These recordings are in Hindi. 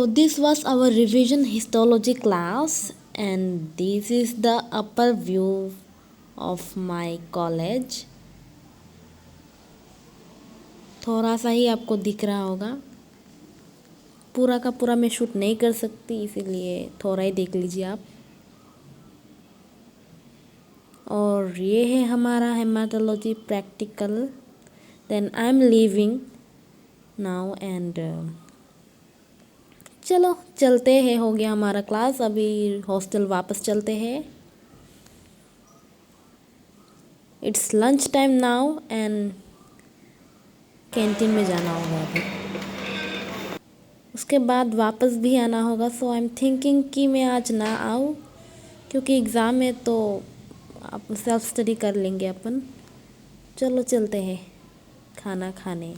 this was our revision histology class, and this is the upper view of my college. थोड़ा सा ही आपको दिख रहा होगा, पूरा का पूरा मैं शूट नहीं कर सकती, इसीलिए थोड़ा ही देख लीजिए आप। और ये है हमारा haematology practical. Then I am leaving now and चलो चलते हैं, हो गया हमारा क्लास, अभी हॉस्टल वापस चलते हैं। It's lunch time now and canteen में जाना होगा अभी, उसके बाद वापस भी आना होगा। सो आई एम थिंकिंग कि मैं आज ना आऊँ, क्योंकि एग्ज़ाम है तो आप सेल्फ स्टडी कर लेंगे अपन। चलो चलते हैं खाना खाने।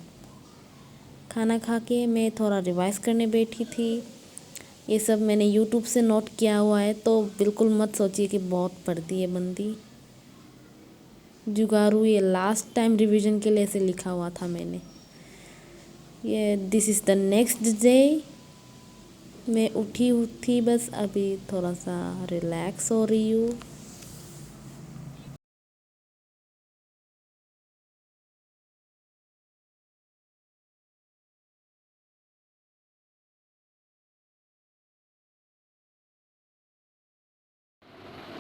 खाना खा के मैं थोड़ा रिवाइज़ करने बैठी थी। ये सब मैंने यूट्यूब से नोट किया हुआ है, तो बिल्कुल मत सोचिए कि बहुत पढ़ती है बंदी। जुगारू ये लास्ट टाइम रिवीजन के लिए ऐसे लिखा हुआ था मैंने। ये this is the next day. मैं उठी थी बस अभी, थोड़ा सा रिलैक्स हो रही हूँ।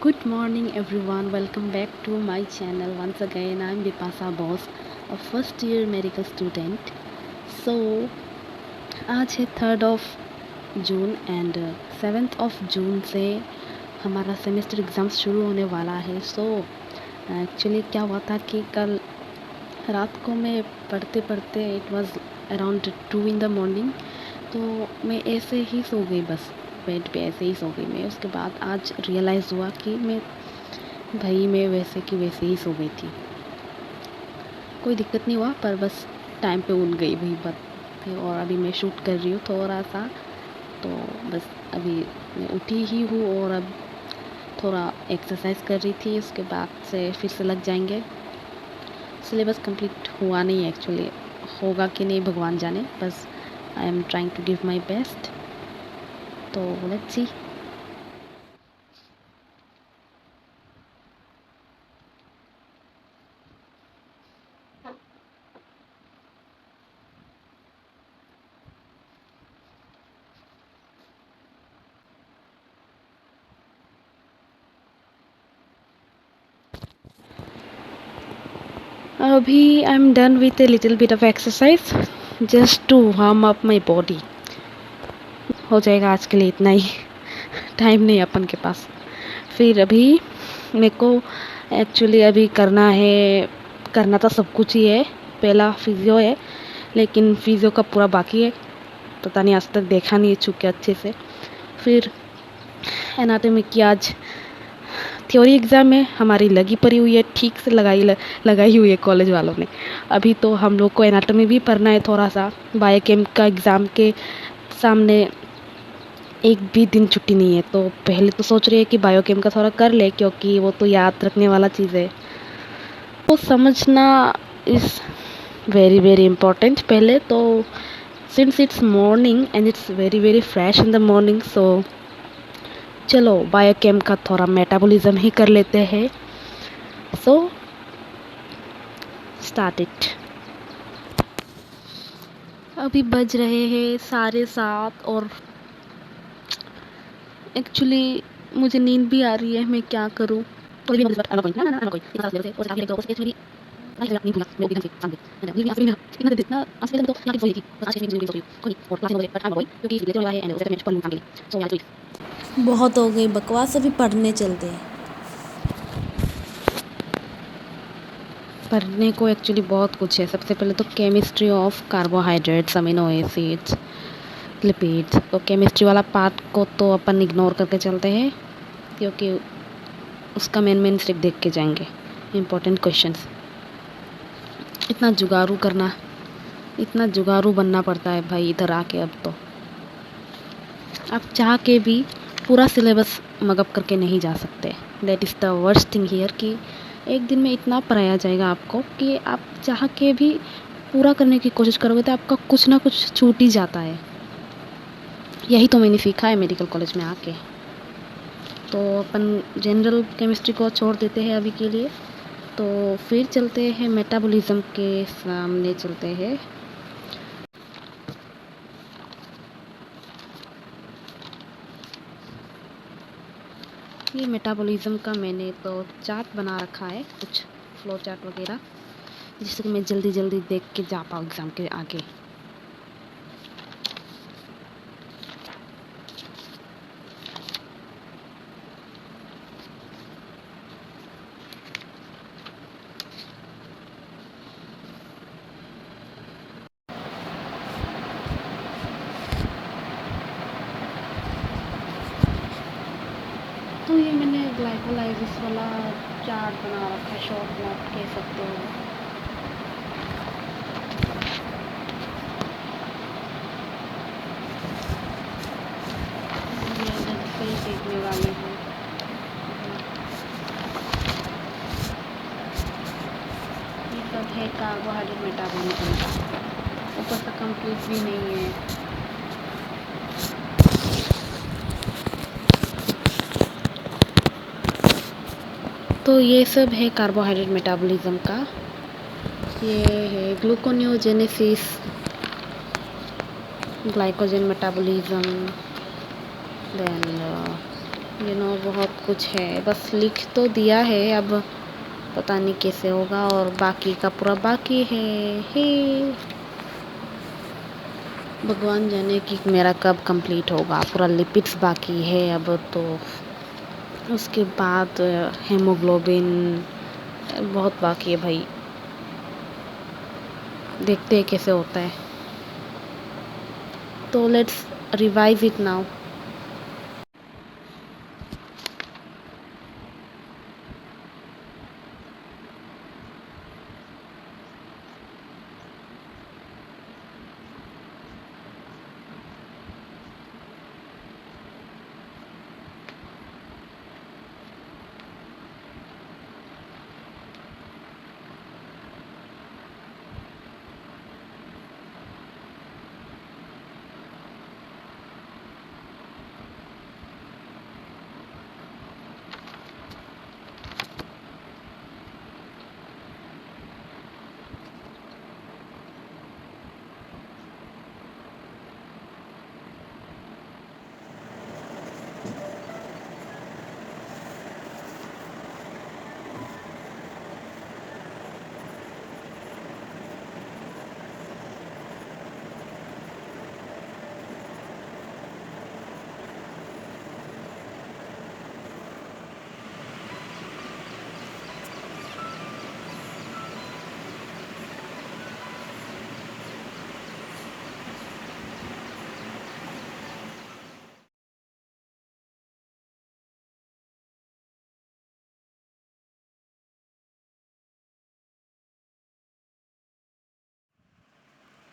Good morning everyone, welcome back to my channel. Once again I am Bipasa Bose, a first year medical student. So आज है 3rd of June and 7th of जून से हमारा सेमेस्टर एग्ज़ाम्स शुरू होने वाला है। सो एक्चुअली क्या हुआ था कि कल रात को मैं पढ़ते पढ़ते it was around 2 in the morning, तो मैं ऐसे ही सो गई, बस बेड पे ऐसे ही सो गई मैं। उसके बाद आज रियलाइज़ हुआ कि मैं वैसे की वैसे ही सो गई थी। कोई दिक्कत नहीं हुआ, पर बस टाइम पे उठ गई, वही बात थी। और अभी मैं शूट कर रही हूँ थोड़ा सा, तो बस अभी मैं उठी ही हूँ और अब थोड़ा एक्सरसाइज कर रही थी। उसके बाद से फिर से लग जाएंगे। सिलेबस कंप्लीट हुआ नहीं है एक्चुअली, होगा कि नहीं भगवान जाने, बस I am trying to give my best. तो लेट्स सी। अभी I am done with a little bit of exercise just to warm up my body. हो जाएगा आज के लिए इतना ही, टाइम नहीं अपन के पास। फिर अभी मेरे को एक्चुअली अभी करना तो सब कुछ ही है। पहला फिजियो है, लेकिन फिजियो का पूरा बाकी है, पता नहीं आज तक देखा नहीं है छू के अच्छे से। फिर एनाटॉमी की आज थ्योरी एग्ज़ाम है, हमारी लगी पड़ी हुई है, ठीक से लगाई हुई है कॉलेज वालों ने। अभी तो हम लोग को एनाटॉमी भी पढ़ना है थोड़ा सा। बायोकेम का एग्ज़ाम के सामने एक भी दिन छुट्टी नहीं है, तो पहले तो सोच रही है कि बायोकेम का थोड़ा कर ले, क्योंकि वो तो याद रखने वाला चीज़ है, वो समझना इज़ वेरी वेरी इम्पोर्टेंट। पहले तो since it's morning and it's very very fresh in the morning, so चलो बायोकेम का थोड़ा मेटाबॉलिज्म ही कर लेते हैं। So start it. अभी बज रहे हैं 7:30 और एक्चुअली मुझे नींद भी आ रही है, मैं क्या करूं। बहुत हो गई बकवास, अभी पढ़ने चलते हैं। पढ़ने को एक्चुअली बहुत कुछ है। सबसे पहले तो chemistry of carbohydrates, amino acids, lipids. तो केमिस्ट्री वाला पार्ट को तो अपन इग्नोर करके चलते हैं, क्योंकि उसका मेन स्टेप देख के जाएंगे। Important questions. इतना जुगारू बनना पड़ता है भाई इधर आके। अब तो आप चाह के भी पूरा सिलेबस मगअप करके नहीं जा सकते। That is the worst thing here, कि एक दिन में इतना पढ़ाया जाएगा आपको कि आप चाह के भी पूरा करने की कोशिश करोगे तो आपका कुछ ना कुछ छूट ही जाता है। यही तो मैंने सीखा है मेडिकल कॉलेज में आके। तो अपन जनरल केमिस्ट्री को छोड़ देते हैं अभी के लिए, तो फिर चलते हैं मेटाबॉलिज्म के सामने चलते हैं। ये मेटाबॉलिज्म का मैंने तो चार्ट बना रखा है, कुछ फ्लो चार्ट वगैरह, जिससे कि मैं जल्दी जल्दी देख के जा पाऊँ एग्ज़ाम के आगे। तो ये मैंने ग्लाइकोलाइसिस वाला चार्ट बना रखा है, शॉर्ट नोट कह सकते हो। ये जल्दी से देखने वाली हूँ। ये सब है कार्बोहाइड्रेट मेटाबॉलिज्म का, ऊपर से कंप्लीट भी नहीं है। तो ये सब है कार्बोहाइड्रेट मेटाबॉलिज्म का। ये है ग्लूकोनियोजेनेसिस, ग्लाइकोजन मेटाबॉलिज्म, देन बहुत कुछ है, बस लिख तो दिया है, अब पता नहीं कैसे होगा, और बाकी का पूरा बाकी है। भगवान जाने कि मेरा कब कंप्लीट होगा। पूरा लिपिड्स बाकी है अब तो, उसके बाद हेमोग्लोबिन बहुत बाकी है भाई। देखते हैं कैसे होता है। तो let's revise it now.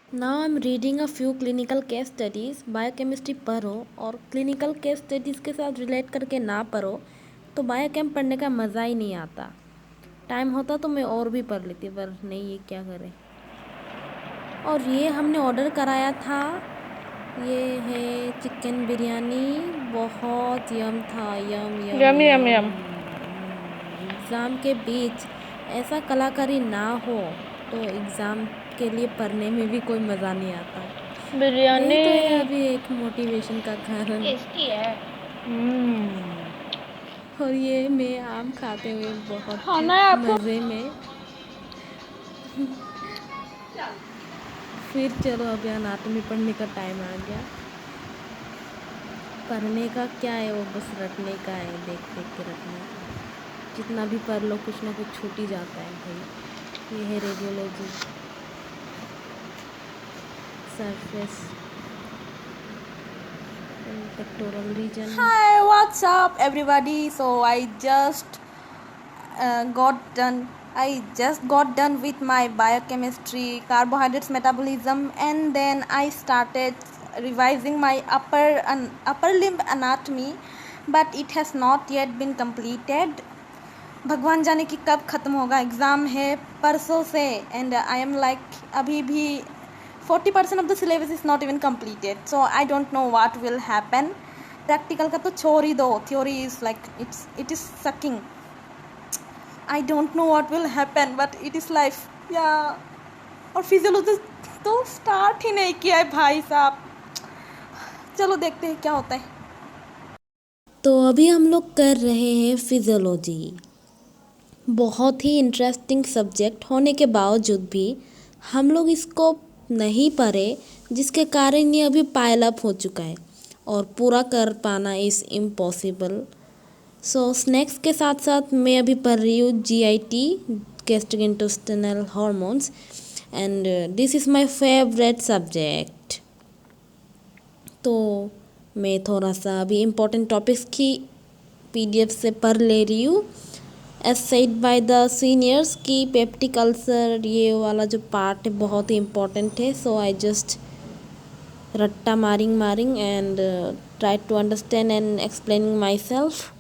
Now I am reading a few clinical case studies. Biochemistry पढ़ो और क्लिनिकल केस स्टडीज़ के साथ रिलेट करके ना पढ़ो तो बायोकेम पढ़ने का मज़ा ही नहीं आता। टाइम होता तो मैं और भी पढ़ लेती, पर नहीं, ये क्या करें। और ये हमने ऑर्डर कराया था, ये है चिकन बिरयानी, बहुत यम था, यम यम यम यम यम। एग्ज़ाम के बीच ऐसा कलाकारी ना हो तो एग्ज़ाम के लिए पढ़ने में भी कोई मज़ा नहीं आता। बिरयानी यही तो है अभी एक मोटिवेशन का कारण। टेस्टी है। और ये मैं आम खाते हुए बहुत खाना है आपको? मज़े में। फिर चलो अभी अनाटॉमी पढ़ने का टाइम आ गया। पढ़ने का क्या है, वो बस रटने का है, देख देख के रटना। जितना भी पढ़ लो कुछ ना कुछ छूट ही जाता है भाई। ये है radiology, surface pectoral region. Hi, what's up, everybody? So I just got done with my biochemistry, carbohydrates metabolism, and then I started revising my upper limb anatomy, but it has not yet been completed. भगवान जाने कि कब ख़त्म होगा। एग्ज़ाम है परसों से, एंड आई एम लाइक अभी भी 40% of the syllabus is not even completed, so I don't know what will happen. Practical का तो छोड़ ही दो, theory is like it is sucking. I don't know what will happen, but it is life. Yeah. और फिजियोलॉजी तो स्टार्ट ही नहीं किया है भाई साहब. चलो देखते हैं क्या होता है. तो अभी हम लोग कर रहे हैं फिजियोलॉजी. बहुत ही इंटरेस्टिंग सब्जेक्ट होने के बावजूद भी हम लोग इसको नहीं पढ़े, जिसके कारण ये अभी पाइल अप हो चुका है और पूरा कर पाना इज़ इम्पॉसिबल. सो स्नैक्स के साथ साथ मैं अभी पढ़ रही हूँ GIT, gastrointestinal hormones, and this is my favourite subject. तो मैं थोड़ा सा अभी इम्पोर्टेंट टॉपिक्स की PDF से पढ़ ले रही हूँ. As said by the seniors कि पेप्टिक अल्सर ये वाला जो पार्ट है बहुत ही इम्पोर्टेंट है. सो आई जस्ट रट्टा मारिंग and try to understand and explaining myself.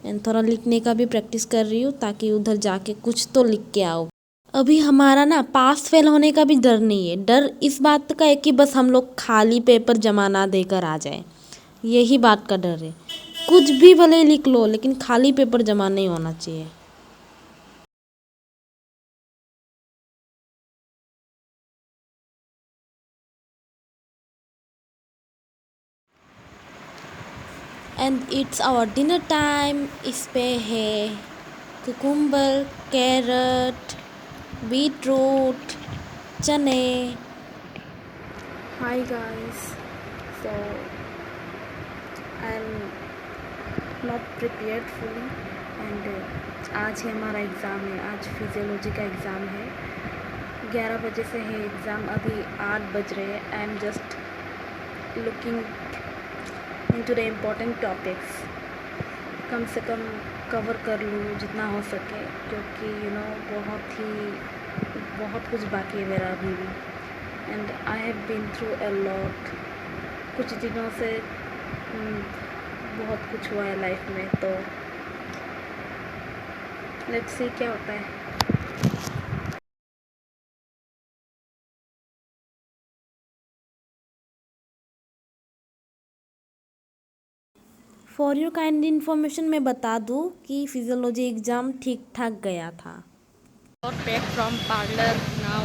And थोड़ा लिखने का भी प्रैक्टिस कर रही हूँ ताकि उधर जाके कुछ तो लिख के आओ. अभी हमारा ना पास फेल होने का भी डर नहीं है. डर इस बात का है कि बस हम लोग खाली पेपर जमा ना देकर आ जाए, यही बात का डर है. कुछ भी भले लिख लो लेकिन खाली पेपर जमा नहीं होना चाहिए. And it's our dinner time. इस पे है कुकुम्बर, कैरट, बीटरूट, चने. Hi guys, so I am not prepared fully and आज ही हमारा एग्ज़ाम है. आज फिजियोलॉजी का एग्ज़ाम है. 11 बजे से है एग्ज़ाम. अभी 8 बज रहे हैं. I am just looking into the important topics. कम से कम कवर कर लूँ जितना हो सके, क्योंकि बहुत कुछ बाकी है मेरा अभी भी. And I have been through a lot. कुछ दिनों से बहुत कुछ हुआ है लाइफ में, तो लेट्स सी क्या होता है. फॉर योर काइंड इन्फॉर्मेशन मैं बता दूँ कि फिजियोलॉजी एग्ज़ाम ठीक ठाक गया था. Back from parlour now.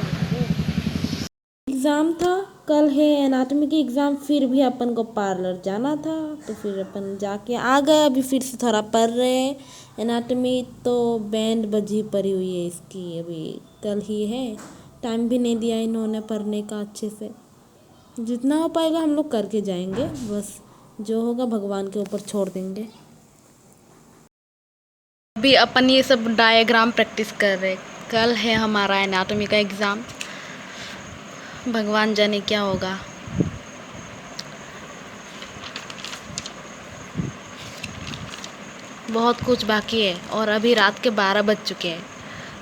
Exam था, कल है एनाटॉमी की एग्ज़ाम. फिर भी अपन को पार्लर जाना था तो फिर अपन जाके आ गए. अभी फिर से थोड़ा पढ़ रहे हैं एनाटॉमी. तो बैंड बजी पड़ी हुई है इसकी. अभी कल ही है, टाइम भी नहीं दिया इन्होंने पढ़ने का अच्छे से. जितना हो पाएगा हम लोग करके जाएंगे, बस जो होगा भगवान के ऊपर छोड़ देंगे. अभी अपन ये सब डायग्राम प्रैक्टिस कर रहे. कल है हमारा एनाटॉमी का एग्ज़ाम. भगवान जाने क्या होगा. बहुत कुछ बाकी है और अभी रात के 12 बज चुके हैं.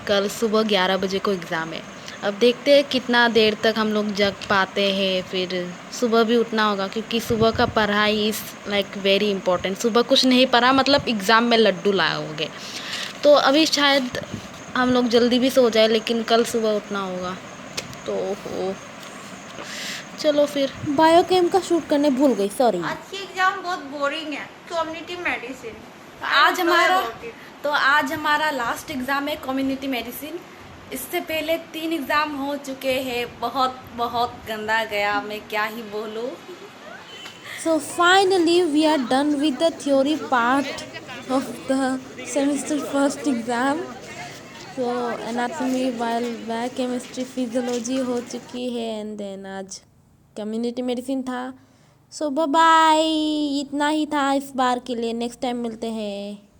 कल सुबह 11 बजे को एग्ज़ाम है. अब देखते हैं कितना देर तक हम लोग जग पाते हैं. फिर सुबह भी उठना होगा क्योंकि सुबह का पढ़ाई इज़ लाइक वेरी इंपॉर्टेंट. सुबह कुछ नहीं पढ़ा मतलब एग्ज़ाम में लड्डू लाओगे. तो अभी शायद हम लोग जल्दी भी सो जाए, लेकिन कल सुबह उठना होगा. तो चलो फिर. बायोकेम का शूट करने भूल गई, सॉरी. आज की एग्जाम बहुत बोरिंग है. Community medicine. आज हमारा लास्ट एग्जाम है कम्युनिटी मेडिसिन. इससे पहले 3 एग्जाम हो चुके हैं. बहुत गंदा गया, मैं क्या ही बोलूँ. So finally we are done with the theory part of the semester first exam. So anatomy, biochemistry, physiology हो चुकी है and then आज community medicine था. So bye bye, इतना ही था इस बार के लिए. नेक्स्ट टाइम मिलते हैं.